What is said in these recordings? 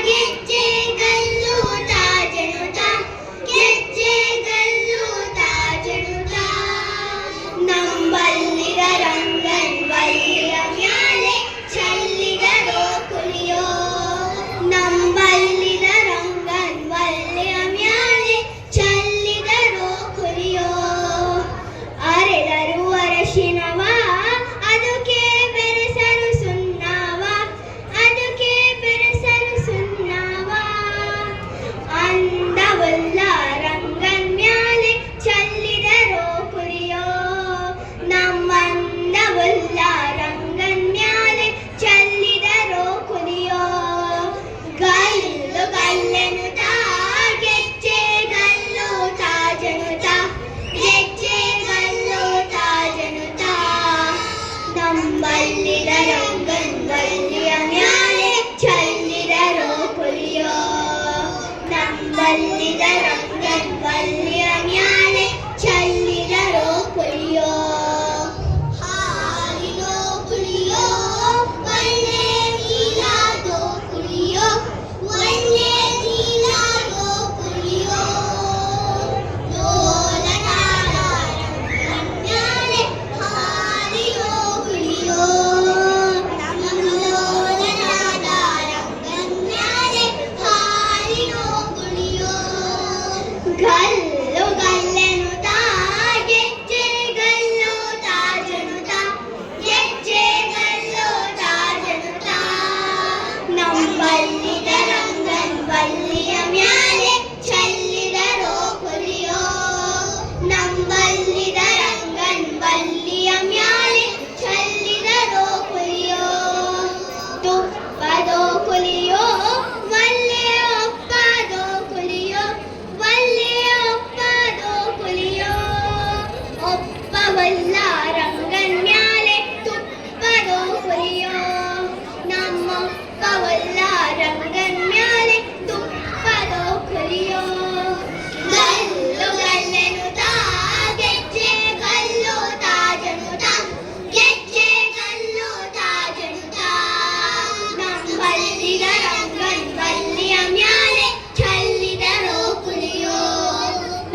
ಗೆಜ್ಜೆಗಲ್ಲು ತಾಜನುತ ಗೆಜ್ಜೆಗಲ್ಲು ತಾಜನುತ ನಂಬಲ್ಲಿರ ರಂಗನ್ ವಲ್ಲಿಯ ಮ್ಯಾಲೆ ಚೆಲ್ಲಿದರೋ ಕುಲಿಯೋ ನಂಬಲ್ಲಿರ ರಂಗನ್ ವಲ್ಲಿಯ ಮ್ಯಾಲೆ ಚೆಲ್ಲಿದರೋ ಕುಲಿಯೋ ಅರೆದರು ಅರಶಿನವ ಅದಕ್ಕೆ ಬೆರೆಸರು ಸುಣ್ಣವ ಅದಕ್ಕೆ ಬೆರೆಸರು ಸುಣ್ಣವ ಅಂದವಲ್ಲ ರಂಗನ್ ಮ್ಯಾಲೆ ಚೆಲ್ಲಿದರೋ ಕುಲಿಯೋ ನಮ್ಮಂದವಲ್ಲ ರಂಗನ್ ಮ್ಯಾಲೆ ಚೆಲ್ಲಿದರೋ ಕುಲಿಯೋ ಗಲ್ಲು ಗಲ್ಲೆನುತ ಗೆಜ್ಜೆಗಲ್ಲು ತಾಜನುತ ಗೆಜ್ಜೆಗಲ್ಲು ತಾಜನುತ ನಂಬಲ್ಲಿದ ರಂಗನ್ ವಲ್ಲಿಯ ಮ್ಯಾಲೆ ಚೆಲ್ಲಿದರೋ ಕುಲಿಯೋ ನಂಬಲ್ಲಿದ ರಂಗನ್ ವಲ್ಲಿಯ ಮ್ಯಾಲೆ ಚೆಲ್ಲಿದರೋ ಕುಲಿಯೋ ಹಾಲಿನೋ ಕುಲಿಯೋ ಒಳ್ಳೆ ನೀಲಾದೋ ಕುಲಿಯೋ ಒಳ್ಳೆ ನೀಲಾದೋ ಕುಲಿಯೋ ಲೋಲನಾದ ರಂಗನ್ ಮ್ಯಾಲೆ ಹಾಲಿನೋ ಕುಲಿಯೋ ಲೋಲನಾದ ರಂಗನ್ ಮ್ಯಾಲೆ ಹಾಲಿನೋ ಕುಲಿಯೋ ಗಲ್ಲು ಗಲ್ಲೆನುತ ಗೆಜ್ಜೆಗಲ್ಲು ತಾಜನುತ ಗೆಜ್ಜೆಗಲ್ಲು ತಾಜನುತ ನಂಬಲ್ಲಿದ ರಂಗನ್ ವಲ್ಲಿಯ ಮ್ಯಾಲೆ ಚೆಲ್ಲಿದರೋ ಕುಲಿಯೋ ನಂಬಲ್ಲಿದ ರಂಗನ್ ವಲ್ಲಿಯ ಮ್ಯಾಲೆ ಚೆಲ್ಲಿದರೋ ಕುಲಿಯೋ ತುಪ್ಪದೋ ಕುಲಿಯೋ ಒಳ್ಳೆ ಒಪ್ಪದೋ ಕುಲಿಯೋ ಒಳ್ಳೆ ಒಪ್ಪದೋ ಕುಲಿಯೋ ಒಪ್ಪವಲ್ಲ ರಂಗನ್ ಮ್ಯಾಲೆ ತುಪ್ಪದೋ ಕುಲಿಯೋ ನಮ್ಮೊಪ್ಪವಲ್ಲ ರಂಗನ್ ಮ್ಯಾಲೆ ತುಪ್ಪದೋ ಕುಲಿಯೋ ಗಲ್ಲು ಗಲ್ಲೆನುತ ಗೆಜ್ಜೆಗಲ್ಲು ತಾಜನುತ ಗೆಜ್ಜೆಗಲ್ಲು ತಾಜನುತ ನಂಬಲ್ಲಿದ ರಂಗನ್ ವಲ್ಲಿಯ ಮ್ಯಾಲೆ ಚೆಲ್ಲಿದರೋ ಕುಲಿಯೋ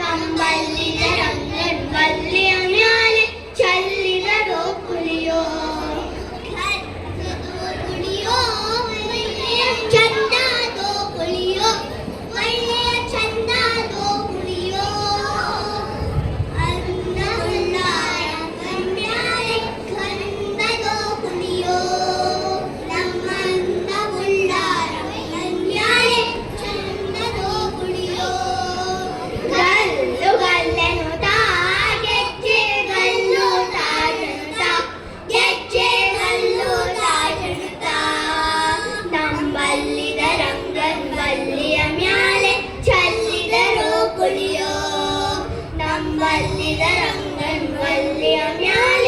ನಂಬಲ್ಲಿದ ರಂಗನ್ ವಲ್ಲಿಯ ಮ್ಯಾಲೆ ಚೆಲ್ಲಿದರೋ ಕುಲಿಯೋ ಕುಲಿಯೋ ಒಳ್ಳೆಯ ಚಂದದೋ ಕುಲಿಯೋ ಒಳ್ಳೆಯ ಚಂದದೋ ಕುಲಿಯೋ ಅಂದವಲ್ಲ ರಂಗನ್ ಮ್ಯಾಲೆ ಗಂಧದೋ ಕುಲಿಯೋ ನಮ್ಮಂದವುಳ್ಳ ರಂಗನ್ ಮ್ಯಾಲೆ ಚಂದದೋ ಕುಲಿಯೋ ಗಲ್ಲು ಗಲ್ಲೆನುತ ಗೆಜ್ಜೆಗಲ್ಲು ತಾಜನುತ ಗೆಜ್ಜೆಗಲ್ಲು ತಾಜನುತ ನಂಬಲ್ಲಿದ ರಂಗನ್ ವಲ್ಲಿಯ ಮ್ಯಾಲೆ ಚೆಲ್ಲಿದರೋ ಕುಲಿಯೋ ನಂಬಲ್ಲಿದ ರಂಗನ್ ವಲ್ಲಿಯ ಮ್ಯಾಲೆ